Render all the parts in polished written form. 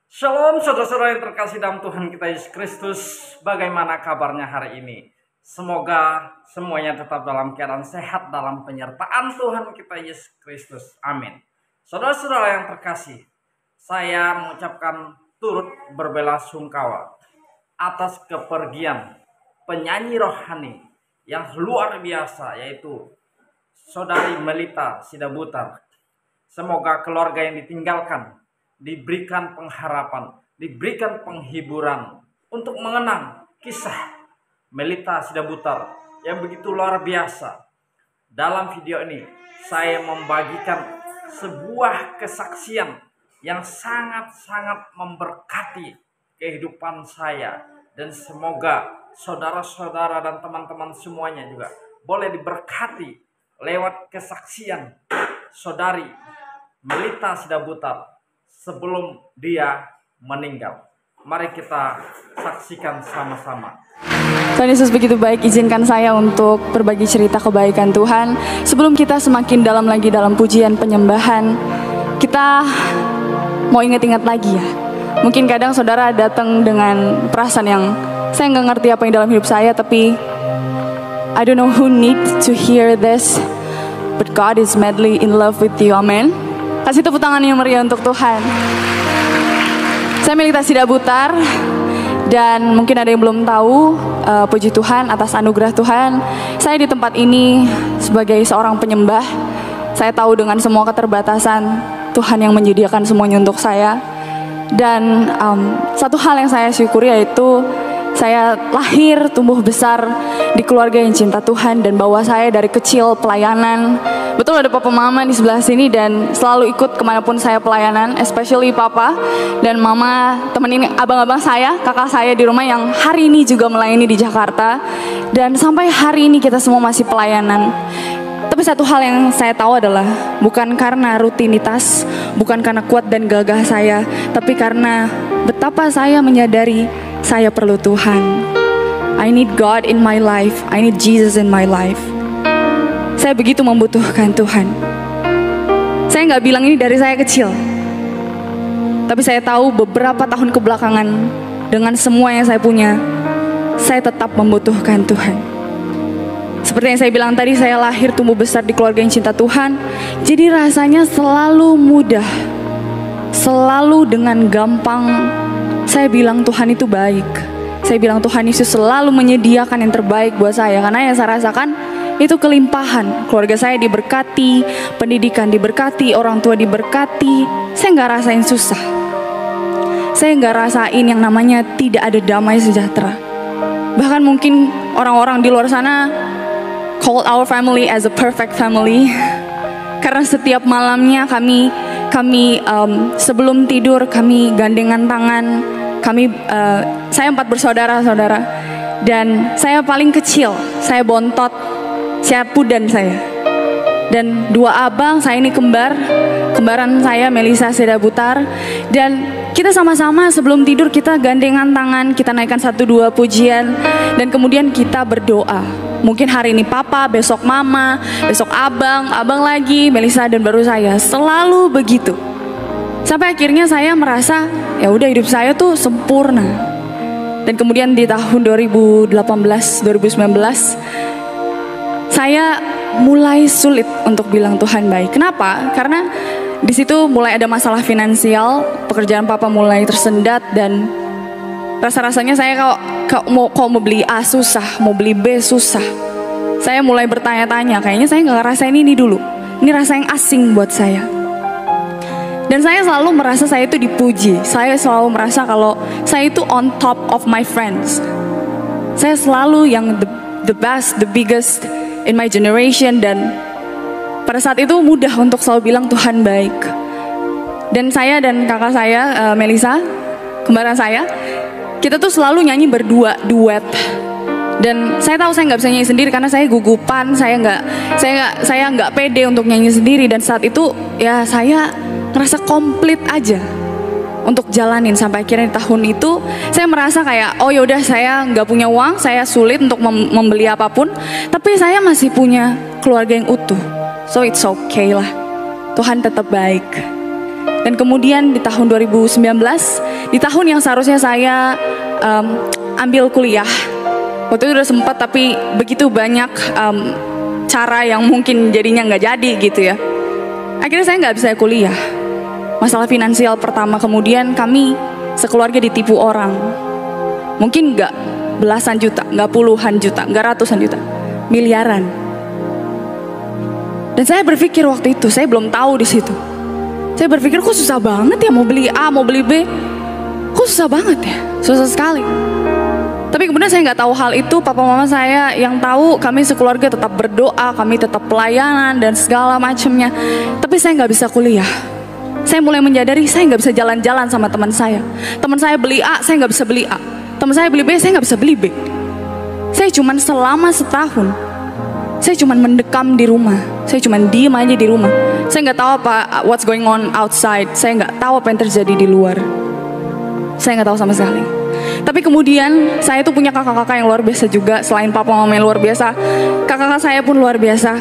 Shalom saudara-saudara yang terkasih dalam Tuhan kita Yesus Kristus. Bagaimana kabarnya hari ini? Semoga semuanya tetap dalam keadaan sehat dalam penyertaan Tuhan kita Yesus Kristus. Amin. Saudara-saudara yang terkasih, saya mengucapkan turut berbelasungkawa atas kepergian penyanyi rohani yang luar biasa, yaitu Saudari Melita Sidabutar. Semoga keluarga yang ditinggalkan diberikan pengharapan, diberikan penghiburan untuk mengenang kisah Melita Sidabutar yang begitu luar biasa. Dalam video ini saya membagikan sebuah kesaksian yang sangat-sangat memberkati kehidupan saya, dan semoga saudara-saudara dan teman-teman semuanya juga boleh diberkati lewat kesaksian Saudari Melita Sidabutar sebelum dia meninggal. Mari kita saksikan sama-sama. Tuhan Yesus begitu baik, izinkan saya untuk berbagi cerita kebaikan Tuhan. Sebelum kita semakin dalam lagi dalam pujian penyembahan, kita mau ingat-ingat lagi ya. Mungkin kadang saudara datang dengan perasaan yang saya nggak ngerti apa yang dalam hidup saya, tapi I don't know who need to hear this, but God is madly in love with you. Amen. Kasih tepuk tangan yang meriah untuk Tuhan. Saya Melita Sidabutar, dan mungkin ada yang belum tahu, puji Tuhan atas anugerah Tuhan. Saya di tempat ini sebagai seorang penyembah. Saya tahu dengan semua keterbatasan, Tuhan yang menyediakan semuanya untuk saya. Dan satu hal yang saya syukuri yaitu saya lahir tumbuh besar di keluarga yang cinta Tuhan, dan bawa saya dari kecil pelayanan. Betul, ada papa mama di sebelah sini dan selalu ikut kemanapun saya pelayanan, especially papa dan mama temenin abang-abang saya, kakak saya di rumah yang hari ini juga melayani di Jakarta. Dan sampai hari ini kita semua masih pelayanan. Tapi satu hal yang saya tahu adalah bukan karena rutinitas, bukan karena kuat dan gagah saya, tapi karena betapa saya menyadari saya perlu Tuhan. I need God in my life, I need Jesus in my life. Saya begitu membutuhkan Tuhan. Saya nggak bilang ini dari saya kecil, tapi saya tahu beberapa tahun kebelakangan dengan semua yang saya punya, saya tetap membutuhkan Tuhan. Seperti yang saya bilang tadi, saya lahir tumbuh besar di keluarga yang cinta Tuhan. Jadi rasanya selalu mudah, selalu dengan gampang saya bilang Tuhan itu baik. Saya bilang Tuhan Yesus selalu menyediakan yang terbaik buat saya, karena yang saya rasakan itu kelimpahan. Keluarga saya diberkati, pendidikan diberkati, orang tua diberkati. Saya nggak rasain susah. Saya nggak rasain yang namanya tidak ada damai sejahtera. Bahkan mungkin orang-orang di luar sana call our family as a perfect family. Karena setiap malamnya kami sebelum tidur kami gandengan tangan. Saya 4 bersaudara, saudara, dan saya paling kecil. Saya bontot, saya pudan saya. Dan 2 abang, saya ini kembaran saya Melisa Sidabutar. Dan kita sama-sama sebelum tidur kita gandengan tangan, kita naikkan 1-2 pujian, dan kemudian kita berdoa. Mungkin hari ini papa, besok mama, besok abang lagi, Melisa, dan baru saya. Selalu begitu. Sampai akhirnya saya merasa ya udah hidup saya tuh sempurna. Dan kemudian di tahun 2018-2019 saya mulai sulit untuk bilang Tuhan baik. Kenapa? Karena di situ mulai ada masalah finansial, pekerjaan papa mulai tersendat, dan rasa-rasanya saya kalau mau beli A susah, mau beli B susah. Saya mulai bertanya-tanya, kayaknya saya nggak ngerasain ini dulu. Ini rasa yang asing buat saya. Dan saya selalu merasa saya itu dipuji. Saya selalu merasa kalau saya itu on top of my friends. Saya selalu yang the best, the biggest in my generation. Dan pada saat itu mudah untuk selalu bilang Tuhan baik. Dan saya dan kakak saya, Melisa, kembaran saya, kita tuh selalu nyanyi berdua, duet. Dan saya tahu saya nggak bisa nyanyi sendiri karena saya gugupan, saya nggak pede untuk nyanyi sendiri. Dan saat itu ya saya ngerasa komplit aja untuk jalanin. Sampai akhirnya di tahun itu saya merasa kayak oh yaudah, saya nggak punya uang, saya sulit untuk membeli apapun, tapi saya masih punya keluarga yang utuh, so it's okay lah. Tuhan tetap baik. Dan kemudian di tahun 2019, di tahun yang seharusnya saya ambil kuliah, waktu itu udah sempat tapi begitu banyak cara yang mungkin jadinya nggak jadi gitu ya. Akhirnya saya nggak bisa kuliah. Masalah finansial pertama, kemudian kami sekeluarga ditipu orang. Mungkin nggak belasan juta, nggak puluhan juta, nggak ratusan juta, miliaran. Dan saya berpikir waktu itu, saya belum tahu di situ. Saya berpikir kok susah banget ya mau beli A, mau beli B. Kok susah banget ya, susah sekali. Tapi kemudian saya nggak tahu hal itu. Papa mama saya yang tahu, kami sekeluarga tetap berdoa, kami tetap pelayanan dan segala macamnya. Tapi saya nggak bisa kuliah. Saya mulai menyadari saya nggak bisa jalan-jalan sama teman saya. Teman saya beli A, saya nggak bisa beli A. Teman saya beli B, saya nggak bisa beli B. Saya cuman selama setahun, saya cuman mendekam di rumah. Saya cuman diem aja di rumah. Saya nggak tahu apa what's going on outside. Saya nggak tahu apa yang terjadi di luar. Saya nggak tahu sama sekali. Tapi kemudian saya tuh punya kakak-kakak yang luar biasa juga. Selain papa mama yang luar biasa, kakak-kakak saya pun luar biasa.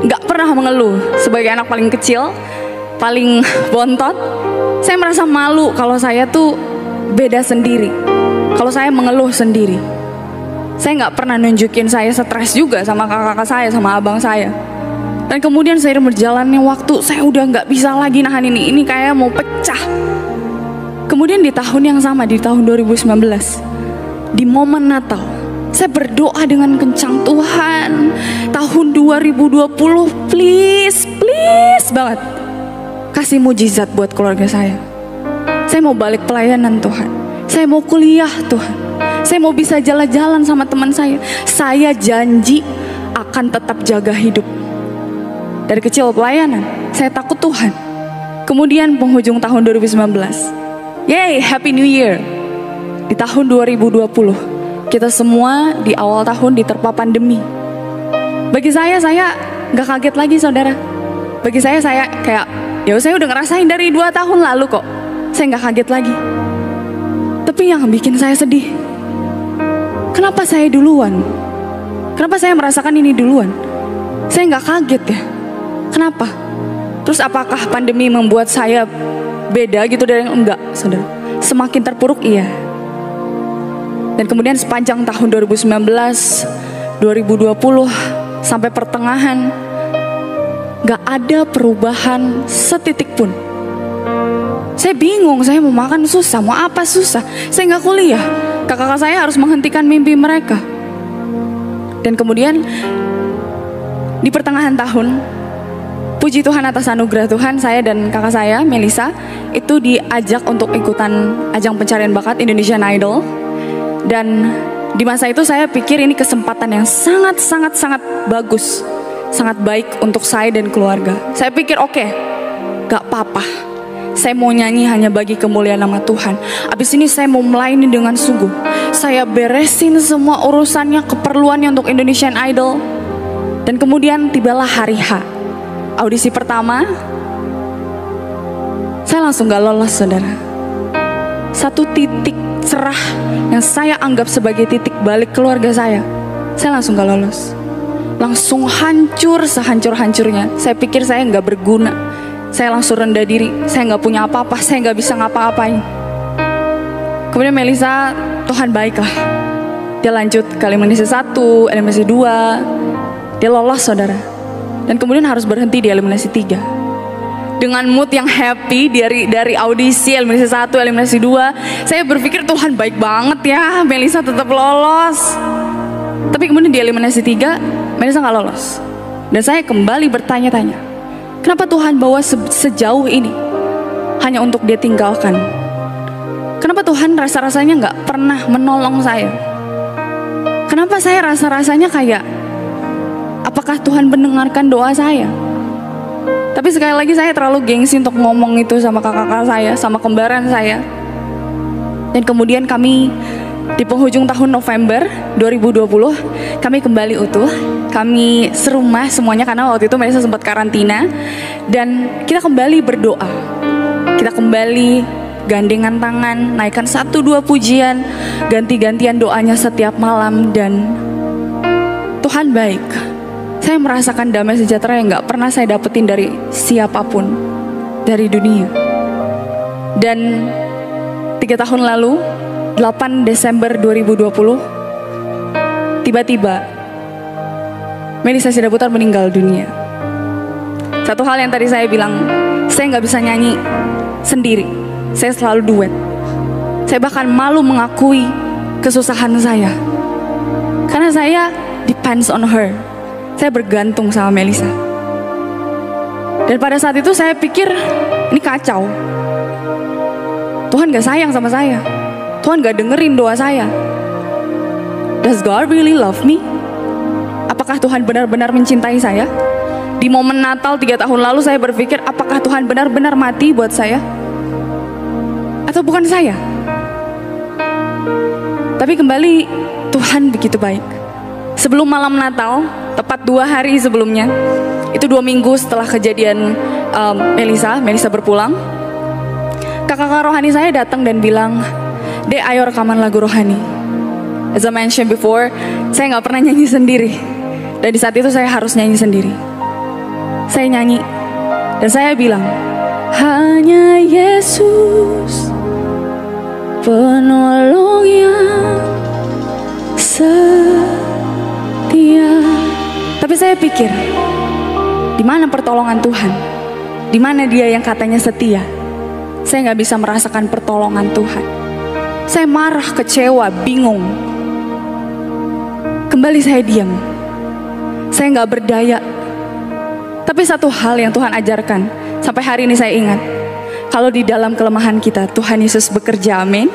Nggak pernah mengeluh. Sebagai anak paling kecil, paling bontot, saya merasa malu kalau saya tuh beda sendiri. Kalau saya mengeluh sendiri. Saya nggak pernah nunjukin saya stres juga sama kakak-kakak saya, sama abang saya. Dan kemudian seiring berjalannya waktu, saya udah nggak bisa lagi nahan ini kayak mau pecah. Kemudian di tahun yang sama, di tahun 2019, di momen Natal, saya berdoa dengan kencang, Tuhan, tahun 2020 please banget, kasih mujizat buat keluarga saya. Saya mau balik pelayanan Tuhan, saya mau kuliah Tuhan, saya mau bisa jalan-jalan sama teman saya. Saya janji akan tetap jaga hidup. Dari kecil pelayanan, saya takut Tuhan. Kemudian penghujung tahun 2019, yay, Happy New Year. Di tahun 2020, kita semua di awal tahun diterpa pandemi. Bagi saya gak kaget lagi saudara. Bagi saya kayak, ya saya udah ngerasain dari 2 tahun lalu kok. Saya gak kaget lagi. Tapi yang bikin saya sedih, kenapa saya duluan? Kenapa saya merasakan ini duluan? Saya gak kaget ya. Kenapa? Terus apakah pandemi membuat saya beda gitu dari yang enggak, saudara? Semakin terpuruk, iya. Dan kemudian sepanjang tahun 2019, 2020 sampai pertengahan, gak ada perubahan setitik pun. Saya bingung, saya mau makan susah, mau apa susah. Saya gak kuliah, kakak-kakak saya harus menghentikan mimpi mereka. Dan kemudian di pertengahan tahun, puji Tuhan atas anugerah Tuhan, saya dan kakak saya, Melisa, itu diajak untuk ikutan ajang pencarian bakat Indonesian Idol. Dan di masa itu saya pikir ini kesempatan yang sangat bagus, sangat baik untuk saya dan keluarga. Saya pikir oke, gak apa-apa. Saya mau nyanyi hanya bagi kemuliaan nama Tuhan. Abis ini saya mau melayani dengan sungguh. Saya beresin semua urusannya, keperluannya untuk Indonesian Idol. Dan kemudian tibalah hari H. Audisi pertama, saya langsung gak lolos saudara. Satu titik cerah yang saya anggap sebagai titik balik keluarga saya langsung gak lolos. Langsung hancur sehancur-hancurnya. Saya pikir saya gak berguna. Saya langsung rendah diri. Saya gak punya apa-apa, saya gak bisa ngapa-ngapain. Kemudian Melisa, Tuhan baiklah. Dia lanjut ke eliminasi 1, eliminasi 2. Dia lolos saudara. Dan kemudian harus berhenti di eliminasi 3. Dengan mood yang happy dari audisi eliminasi 1, eliminasi 2, saya berpikir Tuhan baik banget ya, Melisa tetap lolos. Tapi kemudian di eliminasi 3, Melisa gak lolos. Dan saya kembali bertanya-tanya, kenapa Tuhan bawa sejauh ini hanya untuk dia tinggalkan? Kenapa Tuhan rasa-rasanya gak pernah menolong saya? Kenapa saya rasa-rasanya kayak, apakah Tuhan mendengarkan doa saya? Tapi sekali lagi saya terlalu gengsi untuk ngomong itu sama kakak-kakak saya, sama kembaran saya. Dan kemudian kami di penghujung tahun November 2020, kami kembali utuh. Kami serumah semuanya karena waktu itu Melisa sempat karantina. Dan kita kembali berdoa. Kita kembali gandengan tangan, naikkan 1-2 pujian, ganti-gantian doanya setiap malam. Dan Tuhan baik. Saya merasakan damai sejahtera yang gak pernah saya dapetin dari siapapun, dari dunia. Dan 3 tahun lalu, 8 Desember 2020, tiba-tiba Melisa Sidaputar meninggal dunia. Satu hal yang tadi saya bilang, saya nggak bisa nyanyi sendiri, saya selalu duet. Saya bahkan malu mengakui kesusahan saya, karena saya depends on her. Saya bergantung sama Melisa. Dan pada saat itu saya pikir, ini kacau. Tuhan gak sayang sama saya. Tuhan gak dengerin doa saya. Does God really love me? Apakah Tuhan benar-benar mencintai saya? Di momen Natal 3 tahun lalu saya berpikir, apakah Tuhan benar-benar mati buat saya? Atau bukan saya? Tapi kembali, Tuhan begitu baik. Sebelum malam Natal, tepat 2 hari sebelumnya, itu 2 minggu setelah kejadian Melisa berpulang, kakak rohani saya datang dan bilang, "Dek, ayo rekaman lagu rohani." As I mentioned before, saya nggak pernah nyanyi sendiri. Dan di saat itu saya harus nyanyi sendiri. Saya nyanyi dan saya bilang, hanya Yesus penolong yang setia. Tapi saya pikir, di mana pertolongan Tuhan? Di mana Dia yang katanya setia? Saya nggak bisa merasakan pertolongan Tuhan. Saya marah, kecewa, bingung. Kembali saya diam. Saya nggak berdaya. Tapi satu hal yang Tuhan ajarkan, sampai hari ini saya ingat. Kalau di dalam kelemahan kita, Tuhan Yesus bekerja, amin.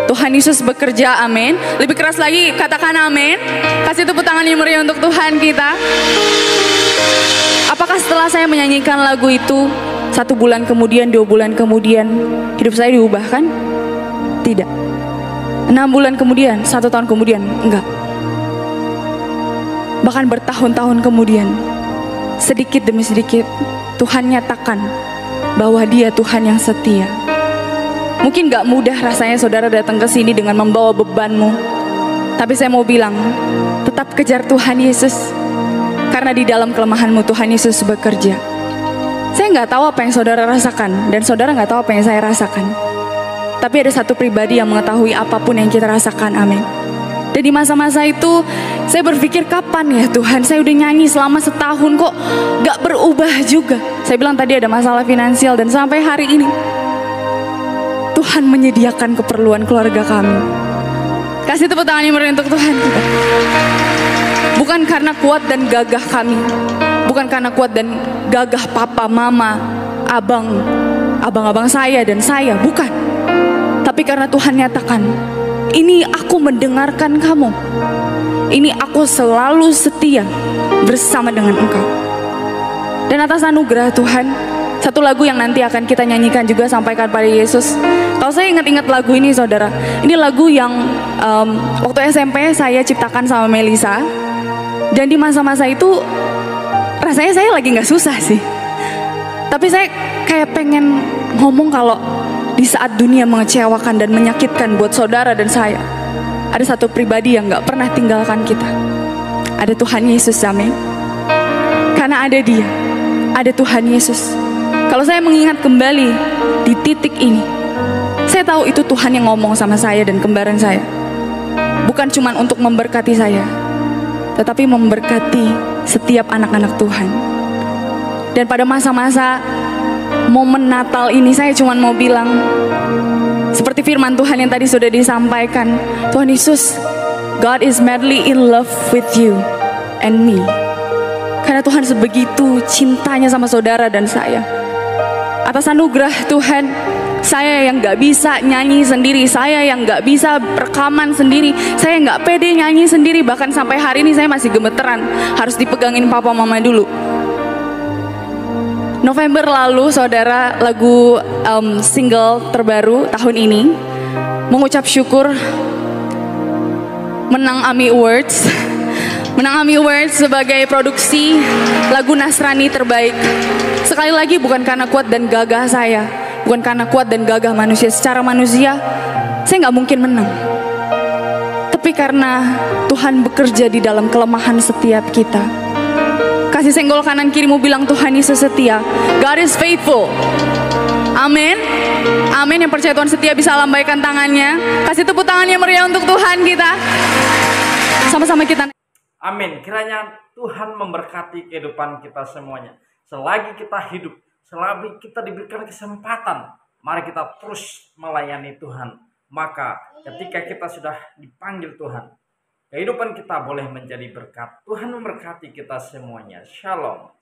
Tuhan Yesus bekerja, amin. Lebih keras lagi, katakan amin. Kasih tepuk tangan yang meriah untuk Tuhan kita. Apakah setelah saya menyanyikan lagu itu, 1 bulan kemudian, 2 bulan kemudian, hidup saya diubahkan? Tidak. 6 bulan kemudian, 1 tahun kemudian, enggak. Bahkan bertahun-tahun kemudian, sedikit demi sedikit, Tuhan nyatakan bahwa Dia Tuhan yang setia. Mungkin gak mudah rasanya saudara datang ke sini dengan membawa bebanmu. Tapi saya mau bilang, tetap kejar Tuhan Yesus. Karena di dalam kelemahanmu Tuhan Yesus bekerja. Saya gak tahu apa yang saudara rasakan, dan saudara gak tahu apa yang saya rasakan. Tapi ada satu pribadi yang mengetahui apapun yang kita rasakan, amin. Dan di masa-masa itu, saya berpikir, kapan ya Tuhan, saya udah nyanyi selama setahun kok gak berubah juga. Saya bilang tadi ada masalah finansial, dan sampai hari ini Tuhan menyediakan keperluan keluarga kami. Kasih tepuk tangan yang meriah untuk Tuhan kita. Bukan karena kuat dan gagah kami, bukan karena kuat dan gagah papa, mama, abang-abang saya dan saya, bukan. Tapi karena Tuhan nyatakan, ini aku mendengarkan kamu, ini aku selalu setia bersama dengan engkau. Dan atas anugerah Tuhan, satu lagu yang nanti akan kita nyanyikan juga, sampaikan pada Yesus. Kalau saya ingat-ingat lagu ini saudara, ini lagu yang waktu SMP saya ciptakan sama Melisa. Dan di masa-masa itu rasanya saya lagi gak susah sih. Tapi saya kayak pengen ngomong kalau di saat dunia mengecewakan dan menyakitkan buat saudara dan saya, ada satu pribadi yang gak pernah tinggalkan kita. Ada Tuhan Yesus, amin. Karena ada Dia, ada Tuhan Yesus. Kalau saya mengingat kembali di titik ini, saya tahu itu Tuhan yang ngomong sama saya dan kembaran saya. Bukan cuma untuk memberkati saya, tetapi memberkati setiap anak-anak Tuhan. Dan pada masa-masa momen Natal ini, saya cuma mau bilang, seperti firman Tuhan yang tadi sudah disampaikan, Tuhan Yesus, God is madly in love with you and me. Karena Tuhan sebegitu cintanya sama saudara dan saya. Atas anugerah Tuhan, saya yang gak bisa nyanyi sendiri, saya yang gak bisa rekaman sendiri, saya gak pede nyanyi sendiri. Bahkan sampai hari ini saya masih gemeteran, harus dipegangin papa mama dulu. November lalu saudara, lagu single terbaru tahun ini, mengucap syukur, menang AMI Awards. Menang AMI Awards sebagai produksi lagu Nasrani terbaik. Sekali lagi bukan karena kuat dan gagah saya, bukan karena kuat dan gagah manusia. Secara manusia saya gak mungkin menang. Tapi karena Tuhan bekerja di dalam kelemahan setiap kita. Kasih senggol kanan kirimu, bilang Tuhan Yesus setia. God is faithful. Amin. Amin. Yang percaya Tuhan setia bisa lambaikan tangannya. Kasih tepuk tangan yang meriah untuk Tuhan kita. Sama-sama kita. Amin. Kiranya Tuhan memberkati kehidupan kita semuanya. Selagi kita hidup, selagi kita diberikan kesempatan, mari kita terus melayani Tuhan. Maka ketika kita sudah dipanggil Tuhan, kehidupan kita boleh menjadi berkat. Tuhan memberkati kita semuanya. Shalom.